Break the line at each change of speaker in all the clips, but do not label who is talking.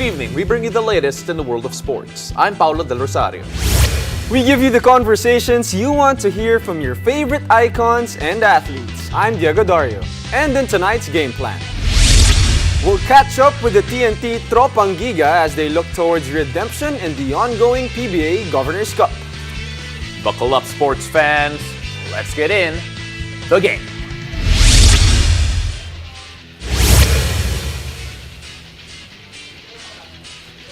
evening. We bring you the latest in the world of sports. I'm Paulo Del Rosario.
We give you the conversations you want to hear from your favorite icons and athletes. I'm Diego Dario. And in tonight's game plan, we'll catch up with the TNT Tropang Giga as they look towards redemption in the ongoing PBA Governor's Cup.
Buckle up, sports fans. Let's get in the game.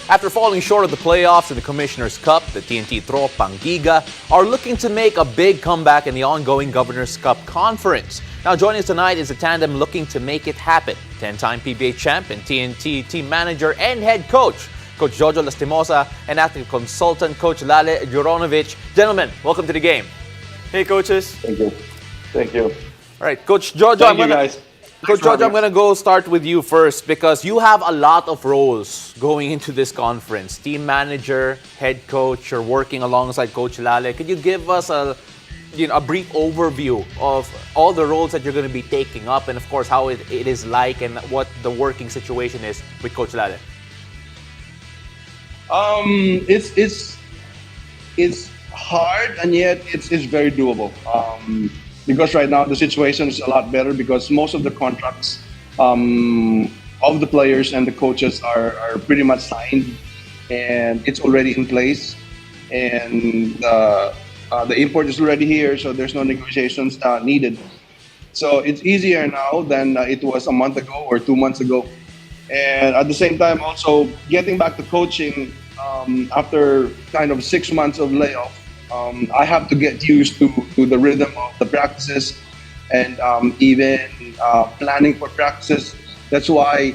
After falling short of the playoffs in the Commissioner's Cup, the TNT Tropang Giga are looking to make a big comeback in the ongoing Governor's Cup Conference. Now joining us tonight is a tandem looking to make it happen. 10-time PBA champ and TNT team manager and head coach, Coach Jojo Lastimosa, and athletic consultant, Coach Lale Juronovic. Gentlemen, welcome to the game.
Hey, coaches.
Thank you. Thank you.
All right, Coach Jojo,
Thank you, guys.
Coach Jojo, I'm going to go start with you first because you have a lot of roles going into this conference. Team manager, head coach, you're working alongside Coach Lale. Could you give us a brief overview of all the roles that you're going to be taking up and, of course, how it is like and what the working situation is with Coach Lale?
It's hard and yet it's very doable. Because right now the situation is a lot better because most of the contracts of the players and the coaches are pretty much signed and it's already in place, and the import is already here, so there's no negotiations needed. So it's easier now than it was a month ago or 2 months ago. And at the same time, also getting back to coaching after kind of 6 months of layoff. I have to get used to the rhythm of the practices and even planning for practices. That's why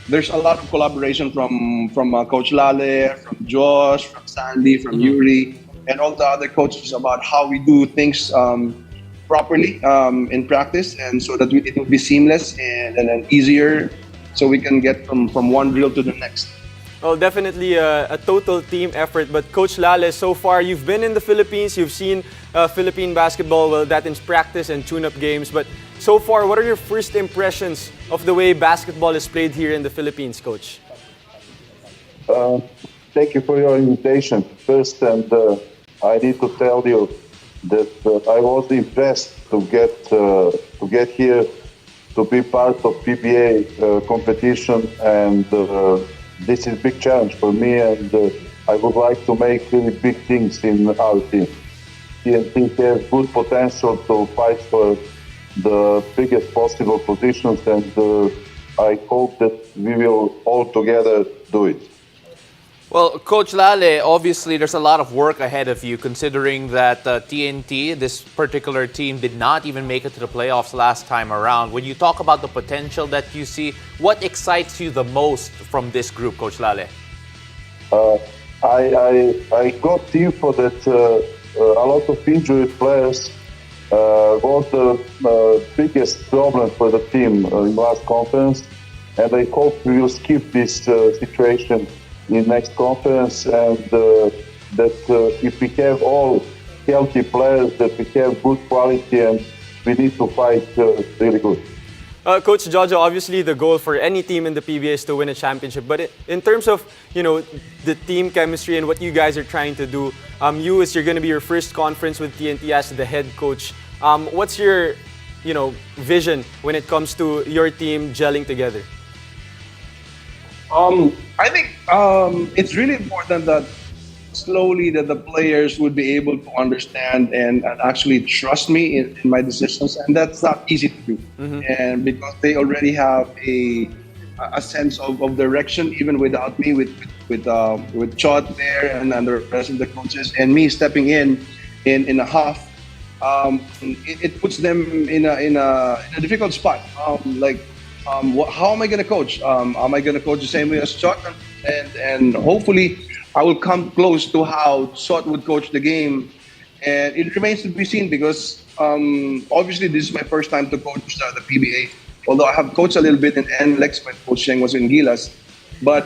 there's a lot of collaboration from Coach Lale, from Josh, from Sandy, from Yuri, and all the other coaches about how we do things properly in practice, and so that it will be seamless and then easier, so we can get from one drill to the next.
Well, definitely a total team effort. But Coach Lale, so far you've been in the Philippines, you've seen Philippine basketball, well, that in practice and tune-up games. But so far, what are your first impressions of the way basketball is played here in the Philippines, Coach?
Thank you for your invitation. First, and I need to tell you that I was impressed to get here to be part of PBA competition, and this is a big challenge for me, and I would like to make really big things in our team. TNT has good potential to fight for the biggest possible positions, and I hope that we will all together do it.
Well, Coach Lale, obviously there's a lot of work ahead of you considering that TNT, this particular team, did not even make it to the playoffs last time around. When you talk about the potential that you see, what excites you the most from this group, Coach Lale?
I got info that a lot of injured players was the biggest problem for the team in last conference, and I hope we will skip this situation in next conference, and that if we have all healthy players, that we have good quality, and we need to fight really good.
Coach Jojo, obviously the goal for any team in the PBA is to win a championship. But in terms of the team chemistry and what you guys are trying to do, you're going to be your first conference with TNT as the head coach. What's your vision when it comes to your team gelling together?
I think it's really important that slowly that the players would be able to understand and actually trust me in my decisions, and that's not easy to do. And because they already have a sense of direction even without me, with Chot there and the rest of the coaches, and me stepping in a half, it puts them in a difficult spot. How am I going to coach? Am I going to coach the same way as Chot? And hopefully I will come close to how Chot would coach the game. And it remains to be seen because obviously this is my first time to coach the PBA. Although I have coached a little bit in NLEX when Coach Sheng was in Gilas. But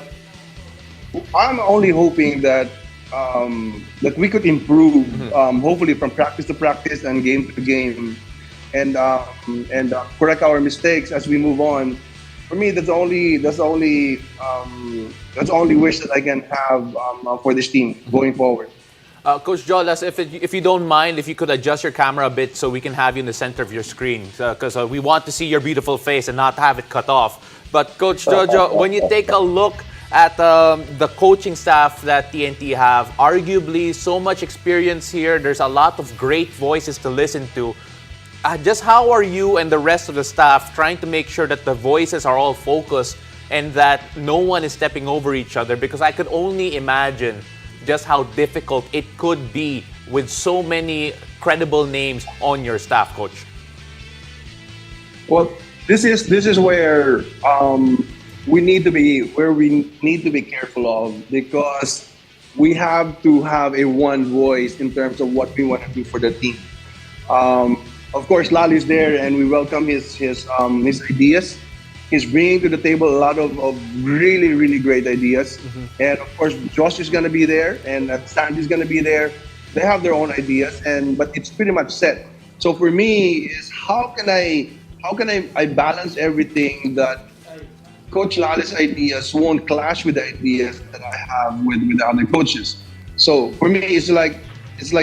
I'm only hoping that we could improve, hopefully from practice to practice and game to game. And correct our mistakes as we move on. for me, that's the only wish that I can have for this team going forward.
Coach Jolas, if you don't mind, if you could adjust your camera a bit so we can have you in the center of your screen, because we want to see your beautiful face and not have it cut off. But Coach Jojo, when you take a look at the coaching staff that TNT have, arguably so much experience here. There's a lot of great voices to listen to. Just how are you and the rest of the staff trying to make sure that the voices are all focused and that no one is stepping over each other? Because I could only imagine just how difficult it could be with so many credible names on your staff, Coach.
Well, this is where we need to be careful of, because we have to have a one voice in terms of what we want to do for the team. Of course, Lali's there, and we welcome his ideas. He's bringing to the table a lot of really, really great ideas. And of course, Josh is going to be there, and Sandy's going to be there. They have their own ideas, but it's pretty much set. So for me, is how can I balance everything that Coach Lali's ideas won't clash with the ideas that I have with the other coaches. So for me, it's like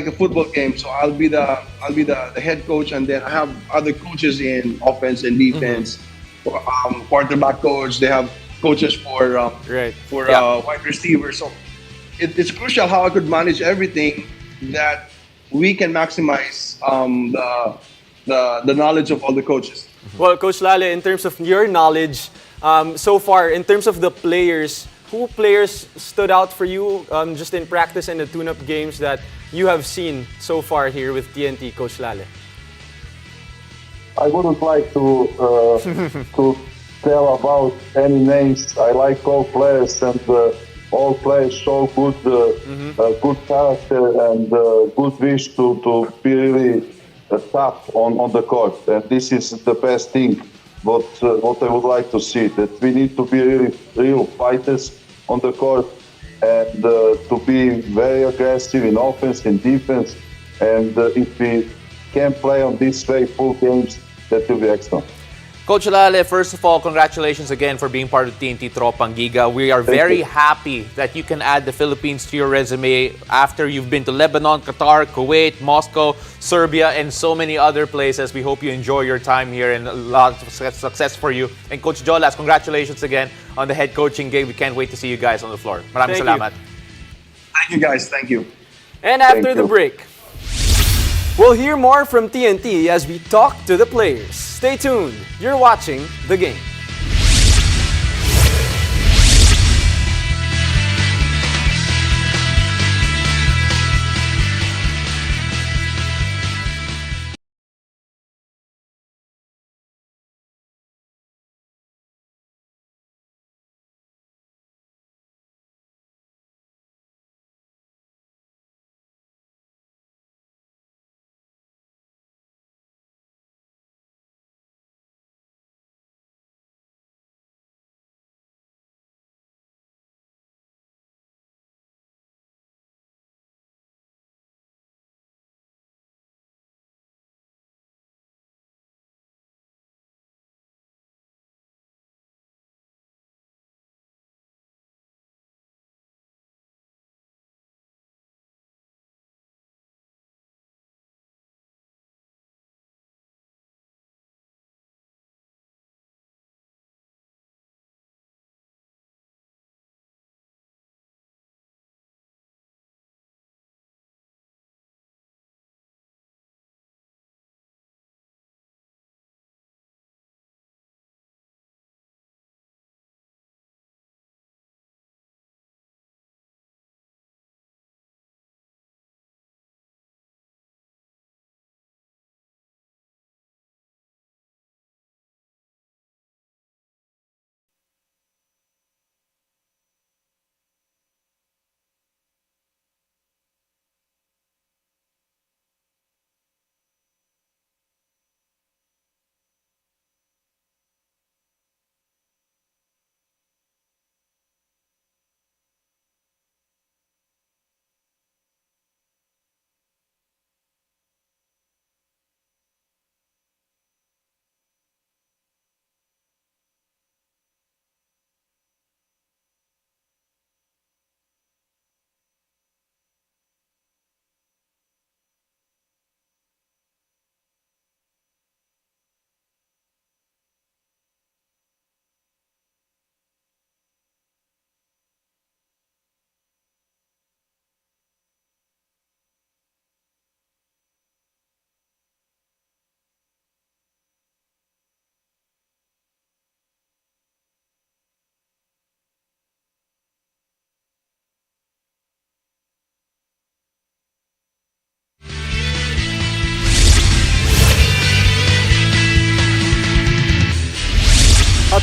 a football game. So I'll be the head coach, and then I have other coaches in offense and defense, quarterback coach. They have coaches
Right.
for
Yeah.
wide receivers. So it's crucial how I could manage everything, that we can maximize the knowledge of all the coaches.
Well, Coach Lale, in terms of your knowledge, so far, in terms of the players, who players stood out for you just in practice and the tune-up games that you have seen so far here with TNT, Coach Lale?
I wouldn't like to tell about any names. I like all players, and all players show good character and good wish to be really tough on the court. And this is the best thing. What I would like to see, that we need to be really real fighters on the court, and to be very aggressive in offense and defense. And if we can play on this way full games, that will be excellent.
Coach Lale, first of all, congratulations again for being part of TNT Tropang Giga. We are very happy that you can add the Philippines to your resume after you've been to Lebanon, Qatar, Kuwait, Moscow, Serbia, and so many other places. We hope you enjoy your time here and a lot of success for you. And Coach Jolas, congratulations again on the head coaching gig. We can't wait to see you guys on the floor. Maraming
Thank you.
salamat.
Thank you, guys. Thank you.
And after
Thank
the
you.
break, we'll hear more from TNT as we talk to the players. Stay tuned. You're watching The Game.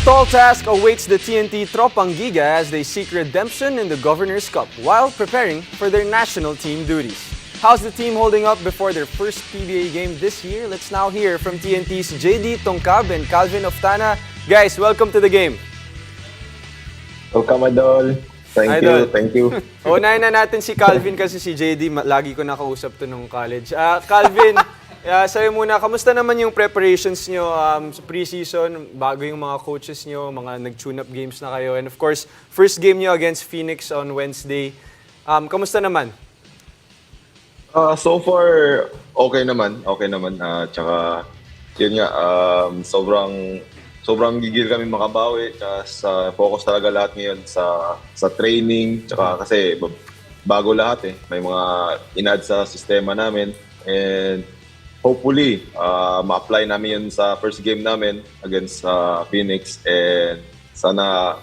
tall task awaits the TNT Tropang Giga as they seek redemption in the Governor's Cup while preparing for their national team duties. How's the team holding up before their first PBA game this year? Let's now hear from TNT's JD Tongkab and Calvin Oftana. Guys, welcome to the game.
Welcome, Idol. Thank you.
Unahin na natin si Calvin kasi si JD, lagi ko nakausap to nung college. Calvin, sa'yo muna, kamusta naman yung preparations nyo sa preseason, bago yung mga coaches nyo, mga nag-tune-up games na kayo, and of course, first game nyo against Phoenix on Wednesday. Kamusta naman?
So far, okay naman. Tsaka, yun nga, sobrang gigil kami makabawi. Tsaka sa focus talaga lahat ngayon sa training. Tsaka kasi bago lahat eh. May mga in-add sa sistema namin. And hopefully, ma-apply namin yun sa first game namin against Phoenix. And sana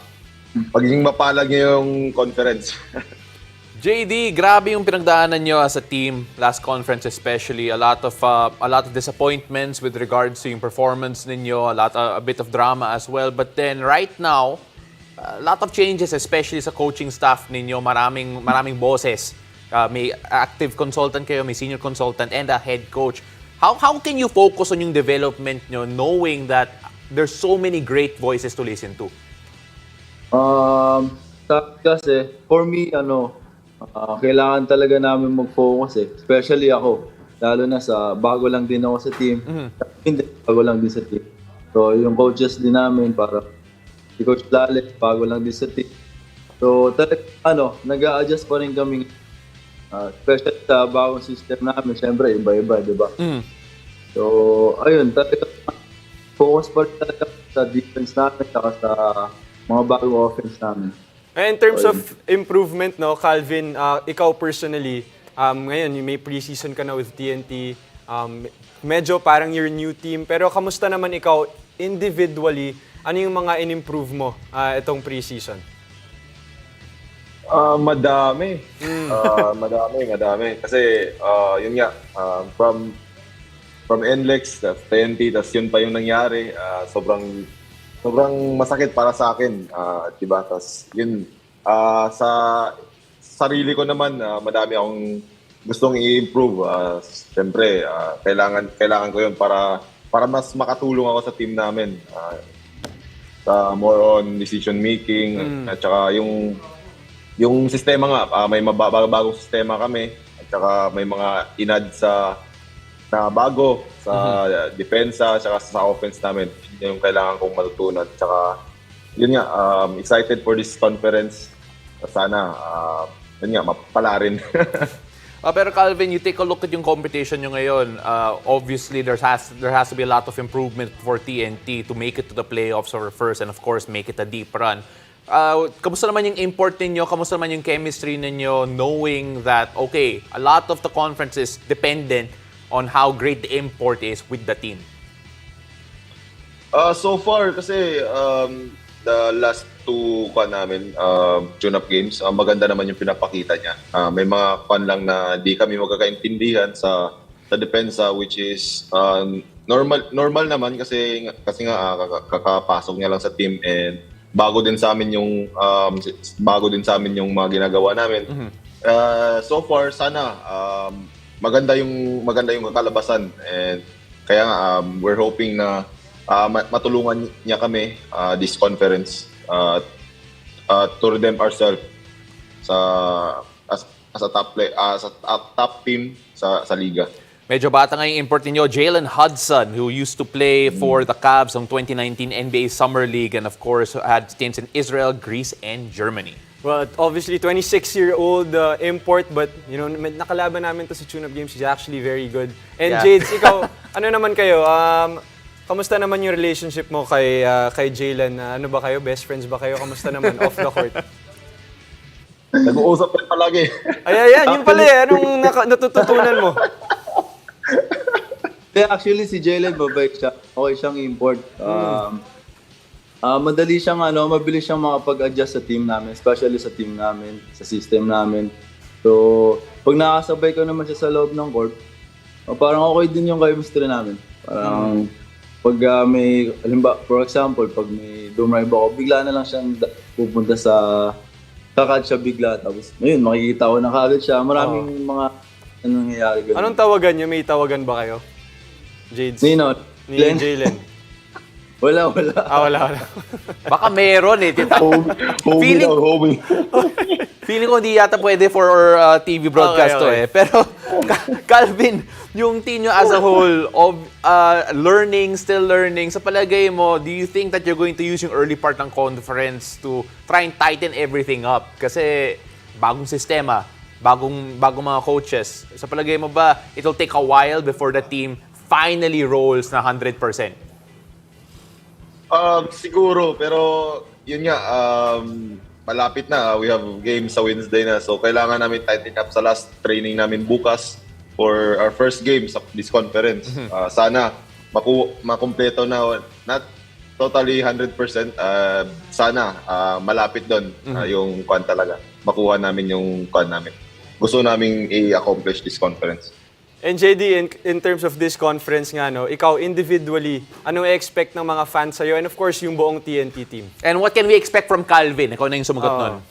pagiging mapalag yung conference.
JD, grabe yung pinagdaanan nyo as a team last conference, especially a lot of disappointments with regards to yung performance ninyo, a bit of drama as well. But then right now, a lot of changes, especially sa coaching staff ninyo. Maraming bosses. May active consultant kayo, may senior consultant, and a head coach. How can you focus on yung development nyo knowing that there's so many great voices to listen to?
Kasi for me, kailangan talaga namin mag-focus eh. Especially ako. Lalo na bago lang din ako sa team. Hindi, bago lang din sa team. So, yung coaches din namin, para si Coach Lale, bago lang din sa team. So, talaga, nag-a-adjust pa rin kami. Especially sa bagong system namin. Siyempre, iba-iba, di ba? So, ayun, talaga, focus pa rin talaga sa defense namin, saka sa mga bagong offense namin.
In terms of improvement, no, Calvin, ikaw personally, ngayon may preseason ka na with TNT, medyo parang your new team, pero kamusta naman ikaw individually, ano yung mga in-improve mo itong preseason?
Madami. Madami. Kasi, yun nga, from NLEX, TNT, tas yun pa yung nangyari, sobrang masakit para sa akin, diba? Tas yun, sa sarili ko naman, madami akong gustong i-improve. Siyempre, kailangan ko yun para mas makatulong ako sa team namin. Sa more on decision making, at saka yung sistema nga, may bagong sistema kami, at saka may mga inad na bago sa depensa at sa offense namin. Yun yung kailangan kong matutunan. At saka, yun nga, excited for this conference. Sana, yun nga, mapala rin.
Pero Calvin, you take a look at yung competition nyo ngayon. Obviously, there has to be a lot of improvement for TNT to make it to the playoffs or first, and of course, make it a deep run. Kamusta naman yung import ninyo? Kamusta naman yung chemistry ninyo knowing that, okay, a lot of the conference is dependent on how great the import is with the team?
So far, kasi the last two namin, tune-up games, maganda naman yung pinapakita niya. May mga lang na di kami magkakaintindihan sa depensa, which is normal naman kasi nga kakapasok niya lang sa team, and bago din sa amin yung mga ginagawa namin. So far, sana maganda yung kakalabasan, and kaya nga we're hoping na matulungan niya kami this conference to redeem ourselves as a top team sa liga.
Medyo bata nga yung import ninyo, Jalen Hudson, who used to play for the Cavs on 2019 NBA Summer League, and of course had stints in Israel, Greece, and Germany.
Well, obviously, 26-year-old import, but nakalaban namin to sa tune-up games. He's actually very good. And
Yeah.
Jades, ikaw, ano naman kayo? Kamusta naman yung relationship mo kay Jalen? Ano ba kayo? Best friends ba kayo? Kamusta naman off the court?
Nag-uusap rin palagi.
Ayan, yun pala eh. Anong natututunan mo?
Actually, si Jalen, mabait siya. Okay siyang import. Madali siyang, mabilis siyang makapag-adjust sa team namin, especially sa team namin, sa system namin. So, pag nakasabay ko naman siya sa loob ng court, parang okay din yung chemistry namin. Parang Pag may, halimbawa, for example, pag may dumrive ako, bigla na lang siyang pupunta sa kakad siya bigla. Tapos, ayun, makikita ko na kagad siya. Maraming mga nangyayari ganun.
Anong tawagan niyo? May tawagan ba kayo? Jades?
Nino?
Ni
Glenn?
Jalen?
Wala.
Wala.
Baka meron eh.
Homie
Feeling-
daw, homie.
Feeling ko hindi yata pwede for TV broadcast to
Okay.
Pero Calvin, yung team nyo as a whole of still learning, sa palagay mo, do you think that you're going to use yung early part ng conference to try and tighten everything up? Kasi bagong sistema, bagong mga coaches. Sa palagay mo ba, it'll take a while before the team finally rolls na 100%?
Siguro, pero yun nga, malapit na. We have games sa Wednesday na. So, kailangan namin tighten up sa last training namin bukas for our first game sa this conference. Sana makumpleto na, not totally 100%. Sana malapit doon yung kwan talaga. Makuha namin yung kwan namin. Gusto namin i-accomplish this conference.
And JD, in terms of this conference nga, no, ikaw individually, anong i-expect ng mga fans sa'yo? And of course, yung buong TNT team.
And what can we expect from Calvin? Ikaw na yung sumagot nun.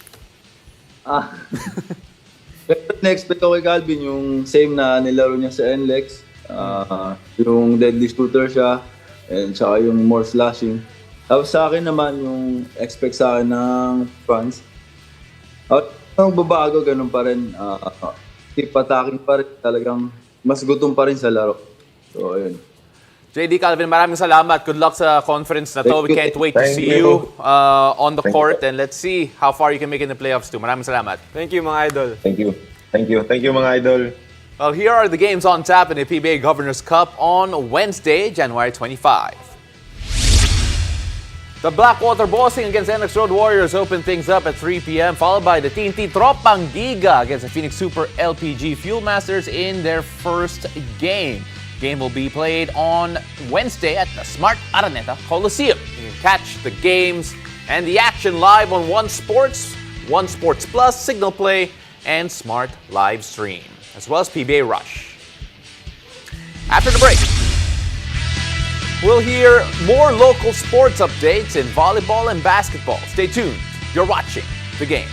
Pero na-expect ko kay Calvin yung same na nilaro niya sa NLEX. Yung deadly shooter siya, and saka yung more slashing. Tapos sa akin naman, yung expect sa akin ng fans. Ang babago, ganun pa rin. Keep attacking pa rin. Talagang mas gutom pa rin sa laro. So, ayun.
JD Calvin, maraming salamat. Good luck sa conference na to. We can't wait to
Thank
see
you.
you on the court, and let's see how far you can make in the playoffs too. Maraming salamat.
Thank you, mga idol.
Thank you. Thank you, mga idol.
Well, here are the games on tap in the PBA Governors Cup on Wednesday, January 25. The Blackwater Bossing against NX Road Warriors open things up at 3 p.m., followed by the TNT Tropang Giga against the Phoenix Super LPG Fuel Masters in their first game. Game will be played on Wednesday at the Smart Araneta Coliseum. You can catch the games and the action live on One Sports Plus, Signal Play, and Smart Live Stream, as well as PBA Rush. After the break, we'll hear more local sports updates in volleyball and basketball. Stay tuned. You're watching The Game.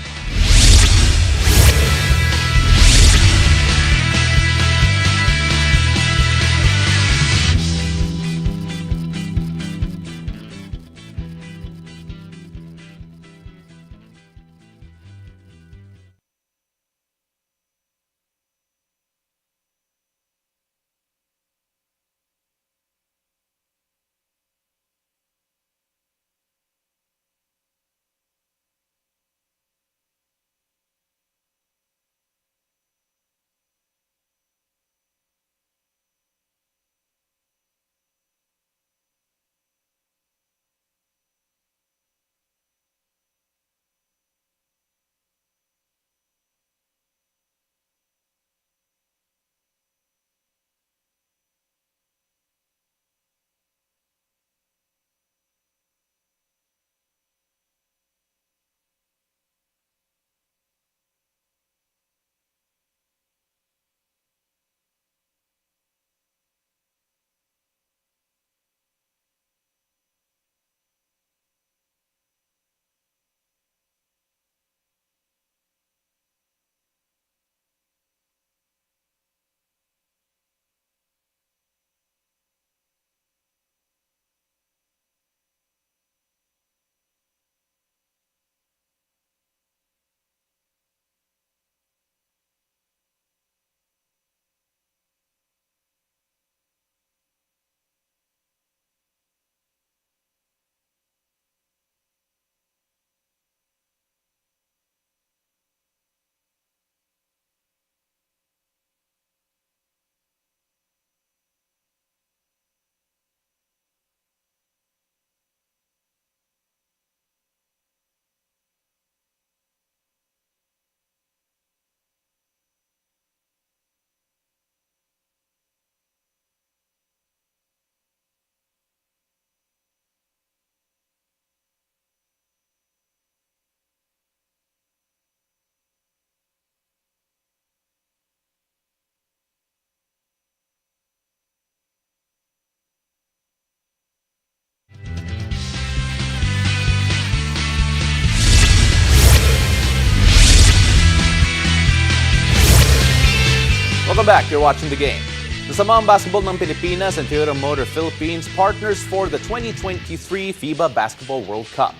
Welcome back. You're watching The Game. The Samaang Basketball ng Pilipinas and Toyota Motor Philippines partners for the 2023 FIBA Basketball World Cup.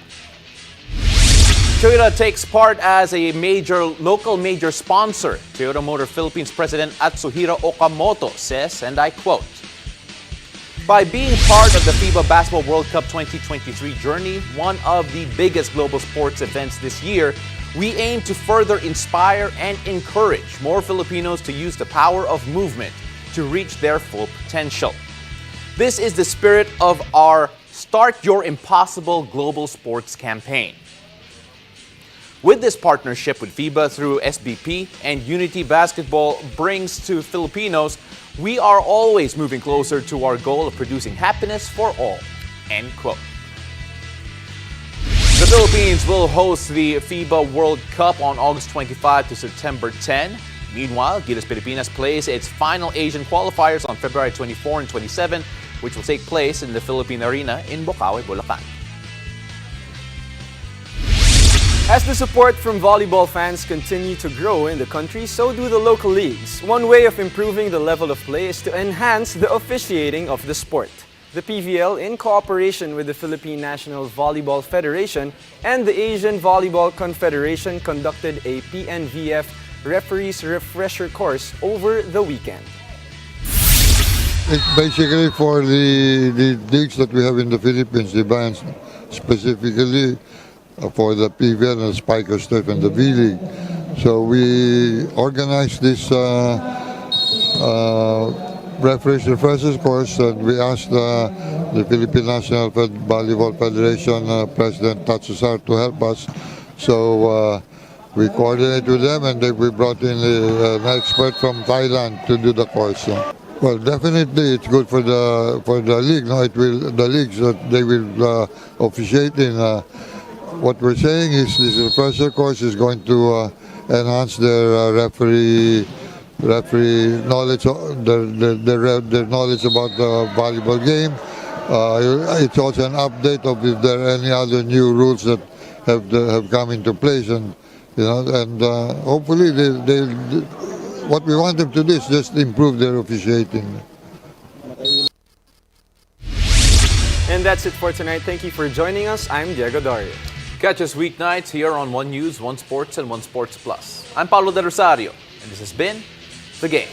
Toyota takes part as a local major sponsor. Toyota Motor Philippines President Atsuhiro Okamoto says, and I quote, "By being part of the FIBA Basketball World Cup 2023 journey, one of the biggest global sports events this year, we aim to further inspire and encourage more Filipinos to use the power of movement to reach their full potential. This is the spirit of our Start Your Impossible Global Sports campaign." With this partnership with FIBA through SBP and Unity Basketball brings to Filipinos, we are always moving closer to our goal of producing happiness for all. End quote. The Philippines will host the FIBA World Cup on August 25 to September 10. Meanwhile, Gilas Pilipinas plays its final Asian qualifiers on February 24 and 27, which will take place in the Philippine Arena in Bocaue, Bulacan.
As the support from volleyball fans continue to grow in the country, so do the local leagues. One way of improving the level of play is to enhance the officiating of the sport. The PVL, in cooperation with the Philippine National Volleyball Federation and the Asian Volleyball Confederation, conducted a PNVF referees refresher course over the weekend.
It's basically for the leagues that we have in the Philippines, the bands specifically for the PVL and the Spikers Turf and the V-League. So we organized this refreshers course, and we asked the Philippine National Volleyball Federation President Tatsusar to help us. So we coordinated with them, and we brought in an expert from Thailand to do the course. Well, definitely it's good for the league. No, the leagues that they will officiate in. What we're saying is this refresher course is going to enhance their referee knowledge, their knowledge about the volleyball game. It's also an update of if there are any other new rules that have come into place, and hopefully what we want them to do is just improve their officiating.
And that's it for tonight. Thank you for joining us. I'm Diego Dario.
Catch us weeknights here on One News, One Sports, and One Sports Plus. I'm Paulo De Rosario, and this has been The Game.